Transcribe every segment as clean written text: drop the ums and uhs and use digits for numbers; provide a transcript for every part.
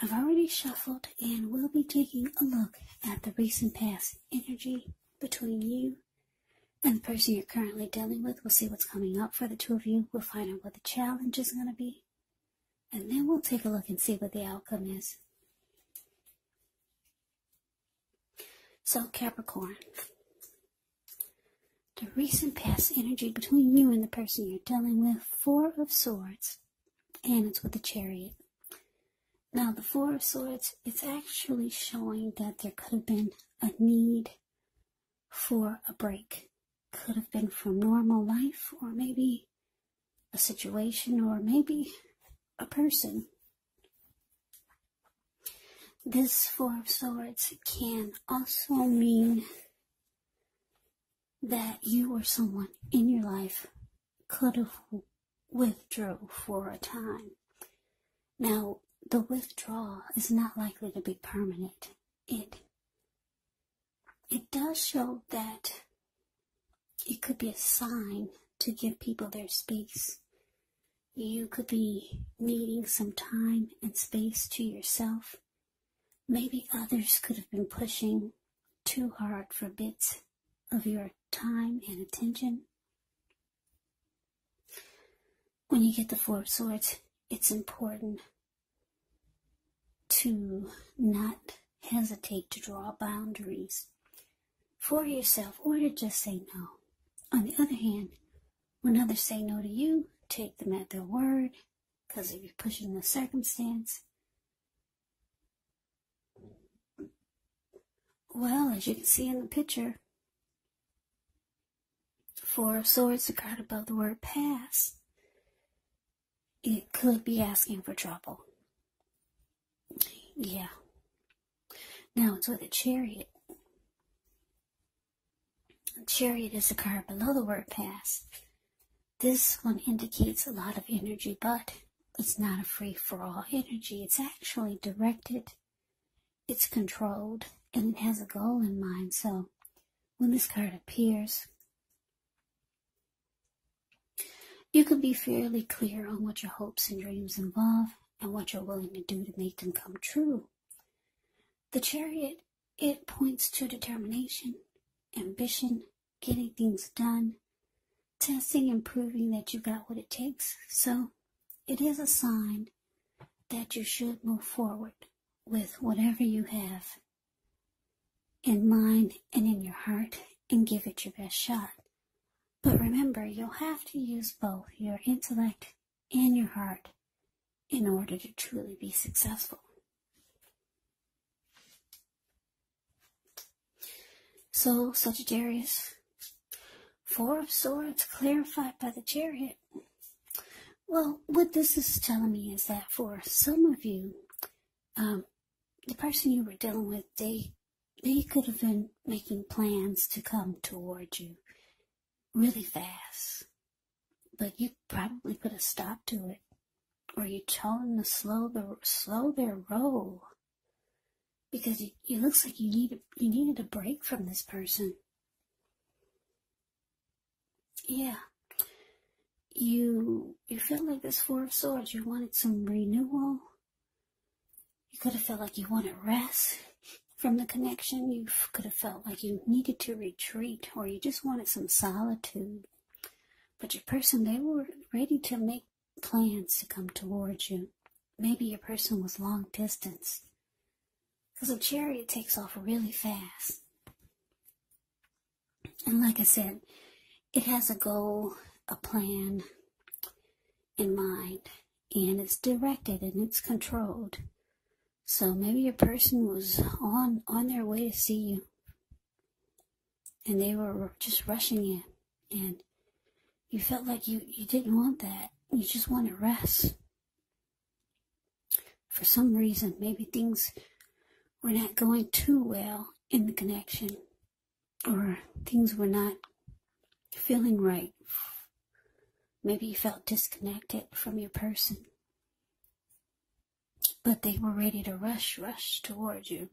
I've already shuffled and we'll be taking a look at the recent past energy between you and the person you're currently dealing with. We'll see what's coming up for the two of you. We'll find out what the challenge is going to be. And then we'll take a look and see what the outcome is. So Capricorn, the recent past energy between you and the person you're dealing with, Four of Swords, and it's with the Chariot. Now the Four of Swords, it's actually showing that there could have been a need for a break. Could have been from normal life, or maybe a situation, or maybe a person. This Four of Swords can also mean that you or someone in your life could have withdrew for a time. Now, the withdrawal is not likely to be permanent. It does show that it could be a sign to give people their space. You could be needing some time and space to yourself. Maybe others could have been pushing too hard for bits of your time and attention. When you get the Four of Swords, it's important to not hesitate to draw boundaries for yourself, or to just say no. On the other hand, when others say no to you, take them at their word, because if you're pushing the circumstance, well, as you can see in the picture, Four of Swords, the card above the word pass, it could be asking for trouble. Yeah. Now it's with a Chariot. A Chariot is the card below the word pass. This one indicates a lot of energy, but it's not a free-for-all energy. It's actually directed, it's controlled, and it has a goal in mind. So when this card appears, you can be fairly clear on what your hopes and dreams involve and what you're willing to do to make them come true. The Chariot, it points to determination, ambition, getting things done, testing and proving that you got what it takes. So it is a sign that you should move forward with whatever you have in mind and in your heart and give it your best shot. But remember, you'll have to use both your intellect and your heart in order to truly be successful. So, Sagittarius, Four of Swords clarified by the Chariot. Well, what this is telling me is that for some of you, the person you were dealing with, they could have been making plans to come towards you really fast, but you probably put a stop to it, or you told them to slow their roll, because it looks like you needed a break from this person. Yeah, you felt like this Four of Swords, you wanted some renewal. You could have felt like you wanted rest from the connection. You could have felt like you needed to retreat, or you just wanted some solitude. But your person, they were ready to make plans to come towards you. Maybe your person was long distance, because a Chariot takes off really fast. And like I said, it has a goal, a plan in mind, and it's directed and it's controlled. So maybe your person was on their way to see you, and they were just rushing in, and you felt like you didn't want that. You just wanted rest. For some reason, maybe things were not going too well in the connection, or things were not feeling right. Maybe you felt disconnected from your person, but they were ready to rush towards you.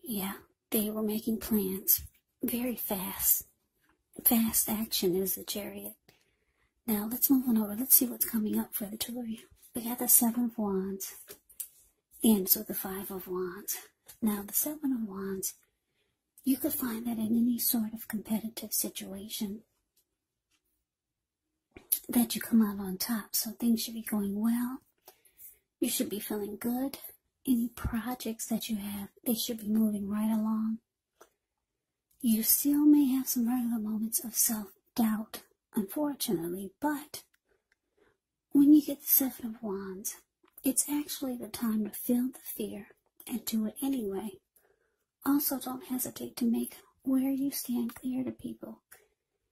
Yeah, they were making plans very fast. Fast action is the Chariot. Now let's move on over. Let's see what's coming up for the two of you. We got the Seven of Wands. ends with the Five of Wands. Now, the Seven of Wands, you could find that in any sort of competitive situation that you come out on top. So things should be going well. You should be feeling good. Any projects that you have, they should be moving right along. You still may have some regular moments of self-doubt, unfortunately, but when you get the Seven of Wands, it's actually the time to feel the fear and do it anyway. Also, don't hesitate to make where you stand clear to people,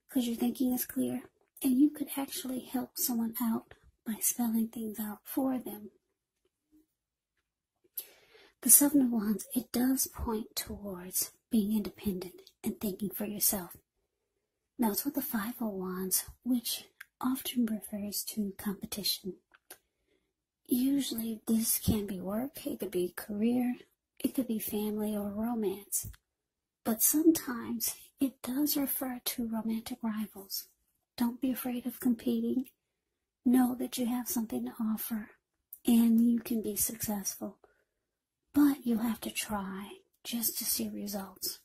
because your thinking is clear, and you could actually help someone out by spelling things out for them. The Seven of Wands, it does point towards being independent and thinking for yourself. Now, it's with the Five of Wands, which often refers to competition. Usually, this can be work, it could be career, it could be family or romance. But sometimes, it does refer to romantic rivals. Don't be afraid of competing. Know that you have something to offer, and you can be successful. But you have to try just to see results.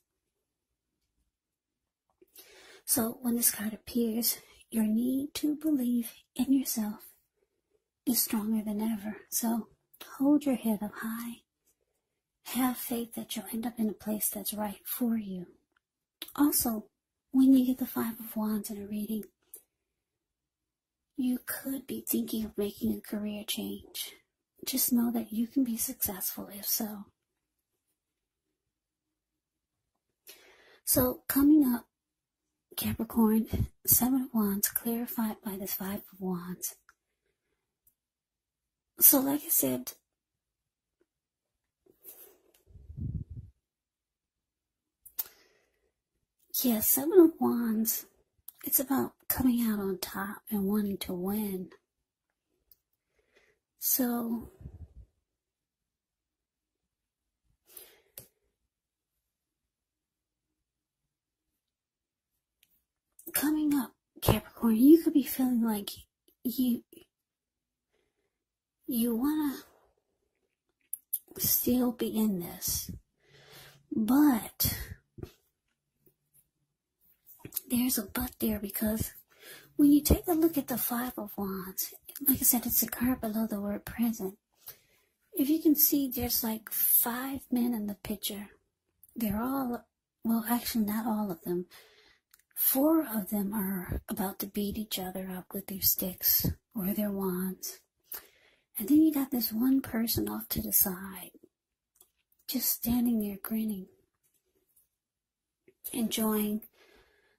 So when this card appears, your need to believe in yourself is stronger than ever. So hold your head up high. Have faith that you'll end up in a place that's right for you. Also, when you get the Five of Wands in a reading, you could be thinking of making a career change. Just know that you can be successful if so. So coming up, Capricorn, Seven of Wands clarified by this Five of Wands. So like I said, yeah, Seven of Wands, it's about coming out on top and wanting to win. So, coming up, Capricorn, you could be feeling like you want to still be in this, but there's a but there, because when you take a look at the Five of Wands, like I said, it's a card below the word present. If you can see, there's like 5 men in the picture. They're all, well, actually not all of them. 4 of them are about to beat each other up with their sticks or their wands. And then you got this one person off to the side, just standing there grinning, enjoying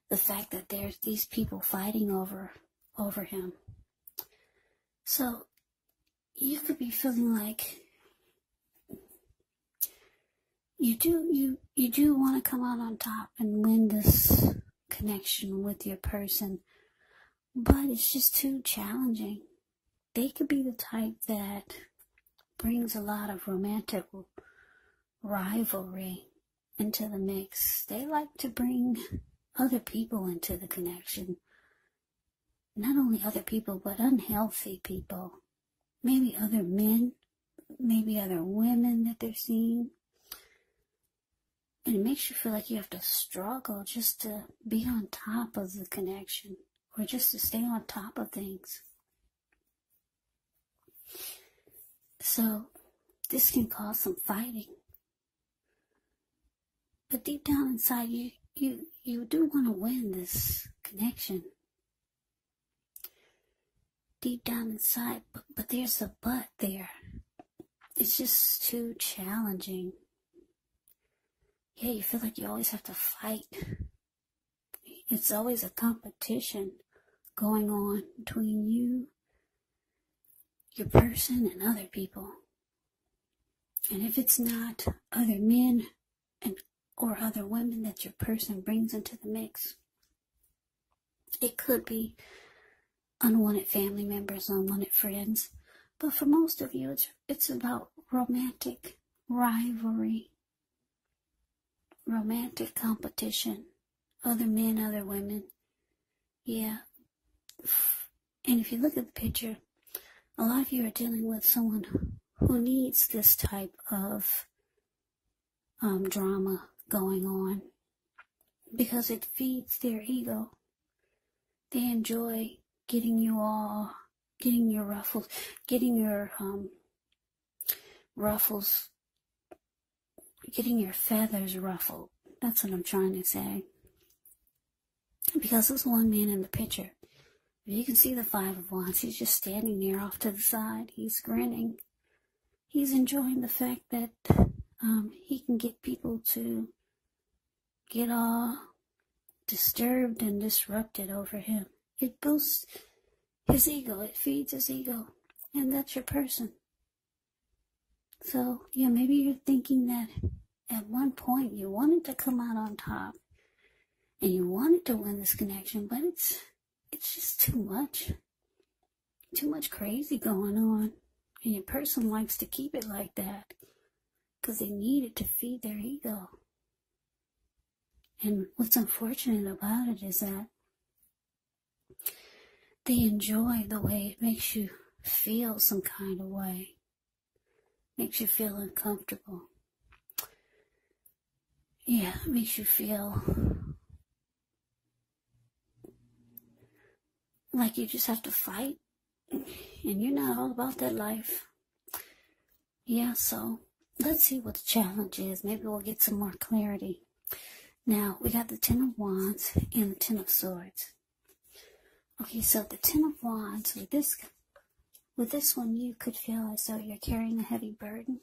the fact that there's these people fighting over him. So you could be feeling like you do want to come out on top and win this connection with your person, but it's just too challenging. They could be the type that brings a lot of romantic rivalry into the mix. They like to bring other people into the connection. Not only other people, but unhealthy people. Maybe other men, maybe other women that they're seeing. And it makes you feel like you have to struggle just to be on top of the connection, or just to stay on top of things. So this can cause some fighting. But deep down inside, you do want to win this connection. Deep down inside, but there's a but there. It's just too challenging. Yeah, you feel like you always have to fight. It's always a competition going on between you, your person, and other people. And if it's not other men or other women that your person brings into the mix, it could be unwanted family members, unwanted friends. But for most of you, it's about romantic rivalry, romantic competition, other men, other women. Yeah. And if you look at the picture, a lot of you are dealing with someone who who needs this type of drama going on, because it feeds their ego. They enjoy getting your ruffles, getting your ruffles, getting your feathers ruffled. That's what I'm trying to say. Because there's one man in the picture. You can see the Five of Wands. He's just standing there off to the side. He's grinning. He's enjoying the fact that he can get people to get all disturbed and disrupted over him. It boosts his ego. It feeds his ego. And that's your person. So, yeah, maybe you're thinking that at one point you wanted to come out on top and you wanted to win this connection, but it's just too much. Too much crazy going on. And your person likes to keep it like that because they need it to feed their ego. And what's unfortunate about it is that they enjoy the way it makes you feel some kind of way. Makes you feel uncomfortable. Yeah, it makes you feel like you just have to fight. And you're not all about that life. Yeah, so let's see what the challenge is. Maybe we'll get some more clarity. Now, we got the Ten of Wands and the Ten of Swords. Okay, so the Ten of Wands, with this one, you could feel as though you're carrying a heavy burden.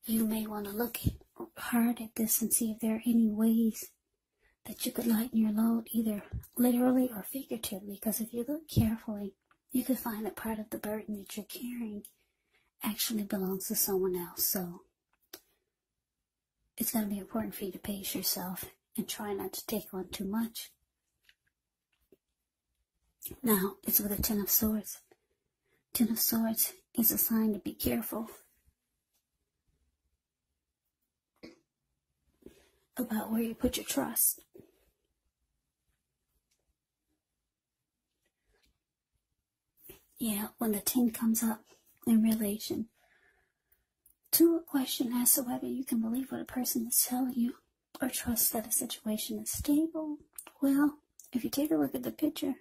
You may want to look hard at this and see if there are any ways that you could lighten your load, either literally or figuratively, because if you look carefully, you could find that part of the burden that you're carrying actually belongs to someone else. So it's going to be important for you to pace yourself and try not to take on too much. Now, it's with the Ten of Swords. Ten of Swords is a sign to be careful about where you put your trust. Yeah, when the 10 comes up in relation to a question as to whether you can believe what a person is telling you or trust that a situation is stable, well, if you take a look at the picture,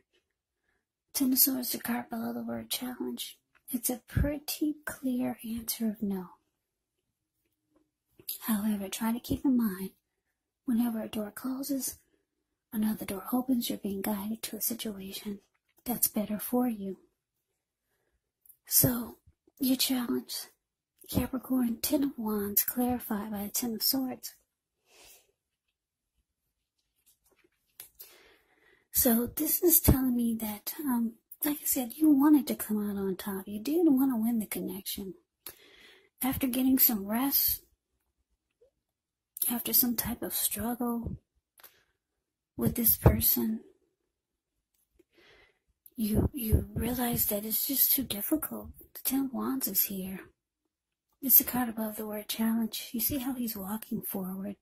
Ten of Swords, the card below the word challenge, it's a pretty clear answer of no. However, try to keep in mind, whenever a door closes, another door opens, you're being guided to a situation that's better for you. So, your challenge, Capricorn, Ten of Wands, clarified by the Ten of Swords. So, this is telling me that, like I said, you wanted to come out on top. You did want to win the connection. After getting some rest, after some type of struggle with this person, you realize that it's just too difficult. The Ten of Wands is here. It's the card above the word challenge. You see how he's walking forward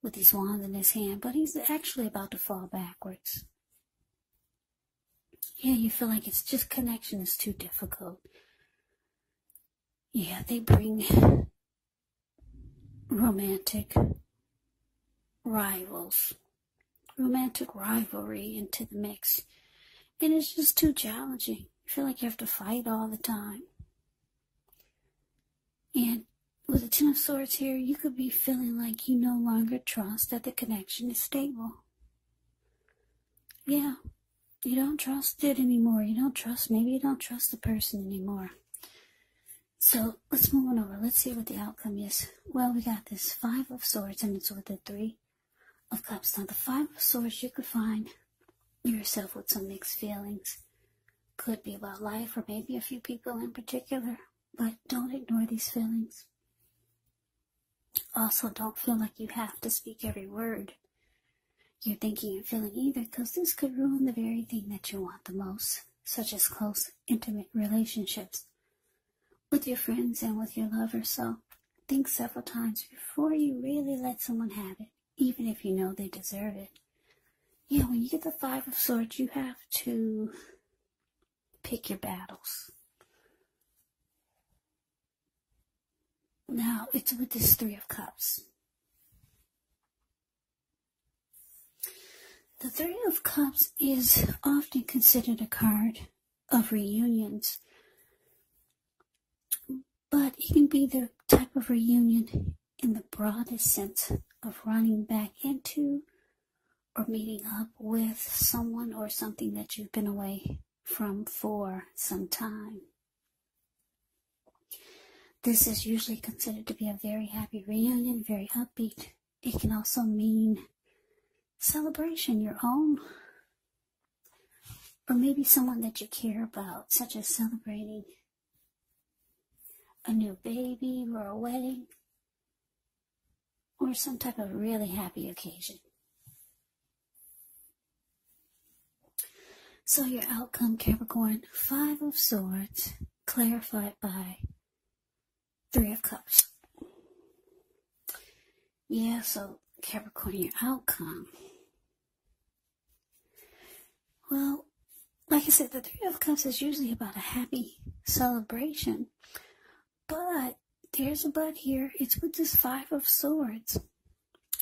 with these wands in his hand, but he's actually about to fall backwards. Yeah, you feel like it's just connection is too difficult. Yeah, they bring romantic rivalry into the mix. And it's just too challenging. You feel like you have to fight all the time. And with the Ten of Swords here, you could be feeling like you no longer trust that the connection is stable. Yeah, you don't trust it anymore. Maybe you don't trust the person anymore. So let's move on over. Let's see what the outcome is. Well, we got this Five of Swords, and it's with the Three of Cups. Now, the Five of Swords, you could find yourself with some mixed feelings. Could be about life or maybe a few people in particular, but don't ignore these feelings. Also, don't feel like you have to speak every word you're thinking and feeling either, because this could ruin the very thing that you want the most, such as close, intimate relationships with your friends and with your lover. So think several times before you really let someone have it, even if you know they deserve it. Yeah, when you get the Five of Swords, you have to pick your battles. Now, it's with this Three of Cups. The Three of Cups is often considered a card of reunions, but it can be the type of reunion in the broadest sense of running back into or meeting up with someone or something that you've been away from for some time. This is usually considered to be a very happy reunion, very upbeat. It can also mean celebration, your own, or maybe someone that you care about, such as celebrating a new baby or a wedding, or some type of really happy occasion. So your outcome, Capricorn, 5 of Swords, clarified by 3 of Cups. Yeah, so Capricorn, your outcome. Well, like I said, the 3 of Cups is usually about a happy celebration. But there's a but here. It's with this 5 of Swords.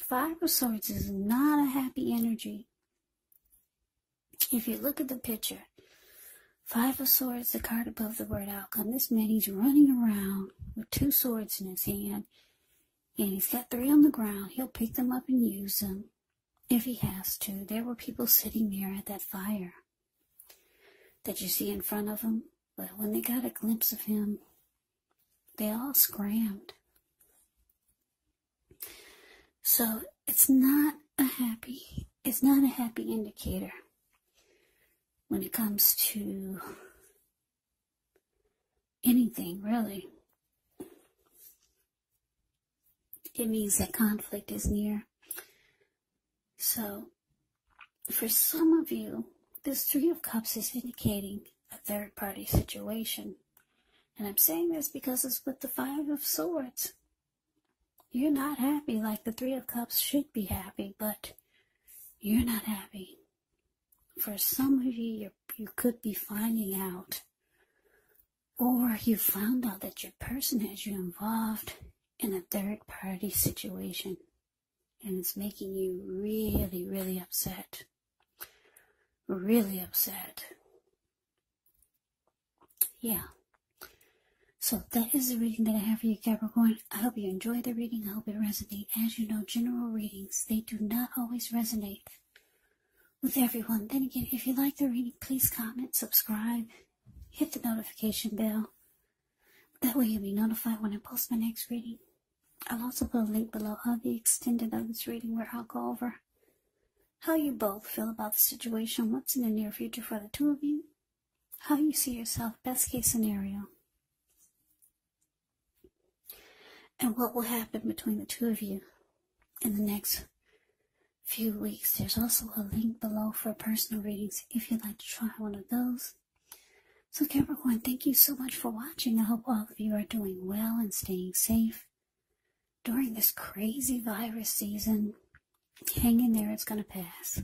5 of Swords is not a happy energy. If you look at the picture, 5 of Swords, the card above the word outcome. This man, he's running around with 2 swords in his hand, and he's got 3 on the ground. He'll pick them up and use them if he has to. There were people sitting there at that fire that you see in front of him, but when they got a glimpse of him, they all scrammed. So it's not a happy indicator when it comes to anything, really. It means that conflict is near. So, for some of you, this 3 of Cups is indicating a third-party situation. And I'm saying this because it's with the 5 of Swords. You're not happy like the 3 of Cups should be happy, but you're not happy. For some of you, you could be finding out, or you found out that your person has you involved in a third-party situation, and it's making you really, really upset. Really upset. Yeah. So that is the reading that I have for you, Capricorn. I hope you enjoyed the reading. I hope it resonates. As you know, general readings, they do not always resonate with everyone. Then again, if you like the reading, please comment, subscribe, hit the notification bell. That way you'll be notified when I post my next reading. I'll also put a link below of the extended of this reading where I'll go over how you both feel about the situation, what's in the near future for the 2 of you, how you see yourself, best case scenario, and what will happen between the 2 of you in the next few weeks. There's also a link below for personal readings if you'd like to try one of those. So Capricorn, thank you so much for watching. I hope all of you are doing well and staying safe during this crazy virus season. Hang in there, it's going to pass.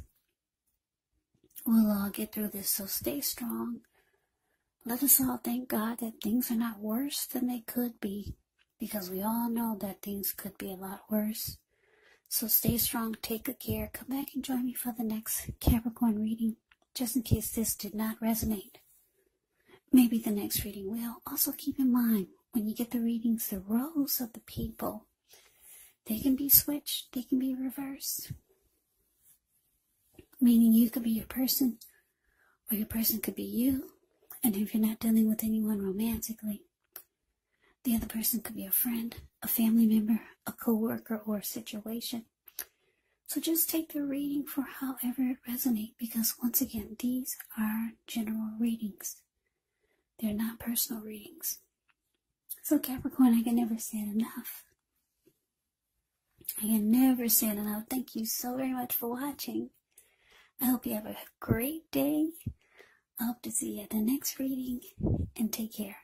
We'll all get through this, so stay strong. Let us all thank God that things are not worse than they could be, because we all know that things could be a lot worse. So stay strong, take good care. Come back and join me for the next Capricorn reading, just in case this did not resonate. Maybe the next reading will. Also keep in mind, when you get the readings, the roles of the people, they can be switched, they can be reversed. Meaning you could be your person, or your person could be you. And if you're not dealing with anyone romantically, the other person could be a friend, a family member, a co-worker, or a situation. So just take the reading for however it resonates, because once again, these are general readings. They're not personal readings. So Capricorn, I can never say it enough. I can never say it enough. Thank you so very much for watching. I hope you have a great day. I hope to see you at the next reading, and take care.